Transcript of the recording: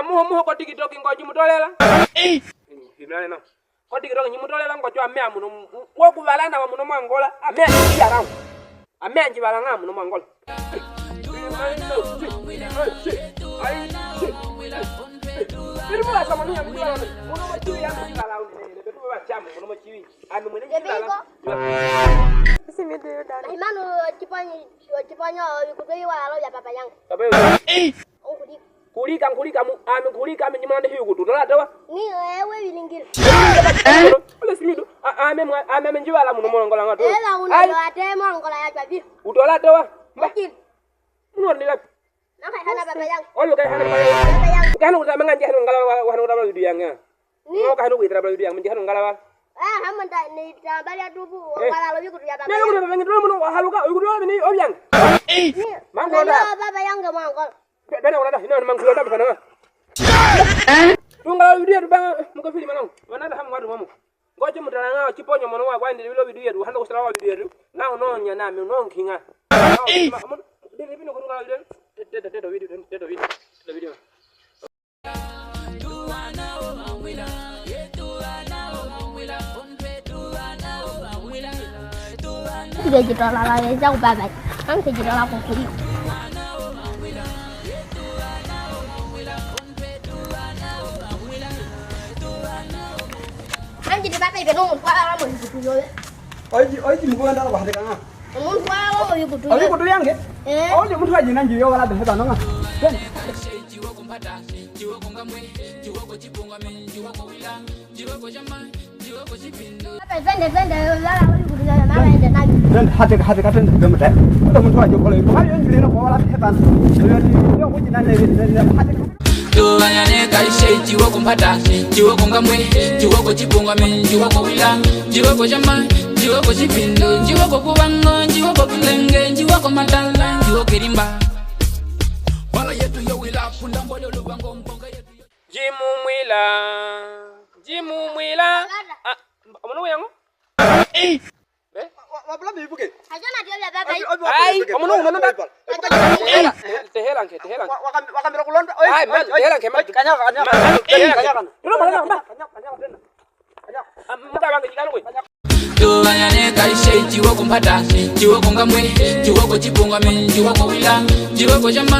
Amuho ko TikTok ngo jimutolela. Hilale no. Ko TikTok nyimutolela ngo chwa mea muno. Wo kuvalana wa muno mangola. Amea Liarão. Amea njivalanga muno mangola. Irmula sama nunya mujala. Muno machiwi ya mujala. Betu wa chama muno machiwi. Ami mwene jala. Simide dana. Imanu chipanyo yukutoi wala ya papa yangu. Papa Kulika mu ami nyimande hiyo kutola dawa. Ni wewe wilingiro. Ole simido. Ame njiwala muno mongola ngato. Ela uno ate mongola ya babi. Utola dawa. Bakil. Muno ni lapi. Nakai hana papa yangu. Ole kai hana papa yangu. Kanu utamenga nje hanu ngala wa hanu dabla video yanga. Ni ka hanu kuitra dabla video yanga nje hanu ngala wa. Hamanda ni tambali atubu wala lobi kutu ya papa. Ni kutu bengi dulu muno haluka kutu ni obyang. Mangola. Papa yangu mongola. Dana wala dah, ina mangkulo dah bana. Tunggal video tu bang, muka film manang. Mana dah hamu mamu. Goje mutana nga chiponyo mono wa kwandi bilo video tu, handa kusala wa video tu. Na unonya na mi unon kinga. Dele bino kunga video. Tedo video. Dia kita lalai jauh banget. Kan kita lakukan kiri. Jadi bapak itu nunggu kuala lama ikut dulu. Oi mungkin ada apa dengan? Nunggu kuala lama ikut dulu. Oh ikut dulu yang ke? Oh dia mungkin aja nanti yo wala behebat nonga. Bapak sende lala ikut dulu ya mama yang naik. Dan hati kata bemet. Ada mungkin aja kalau itu hari yang jadi nak wala behebat. Dia mungkin nanti Nyaneka jiwa kumpata jiwa kongamwe jiwa kochibunga men jiwa kowila jiwa kochama jiwa kochipindo jiwa kokubango jiwa kokulenge jiwa komatala jiwa kerimba wala yetu yo wila funda mbolo lubango mponga yetu jimumwila amono yango wapula bibuke Hajana dia ya baba. Ai amono unono da tehelang wakamira kulonda ai man tehelang ke man kanya dulu mana mbak kanya muka bang jikano kowe Nyaneka jiwa kumpata jiwa kongamwe jiwa kochibunga men jiwa kowila jiwa kochama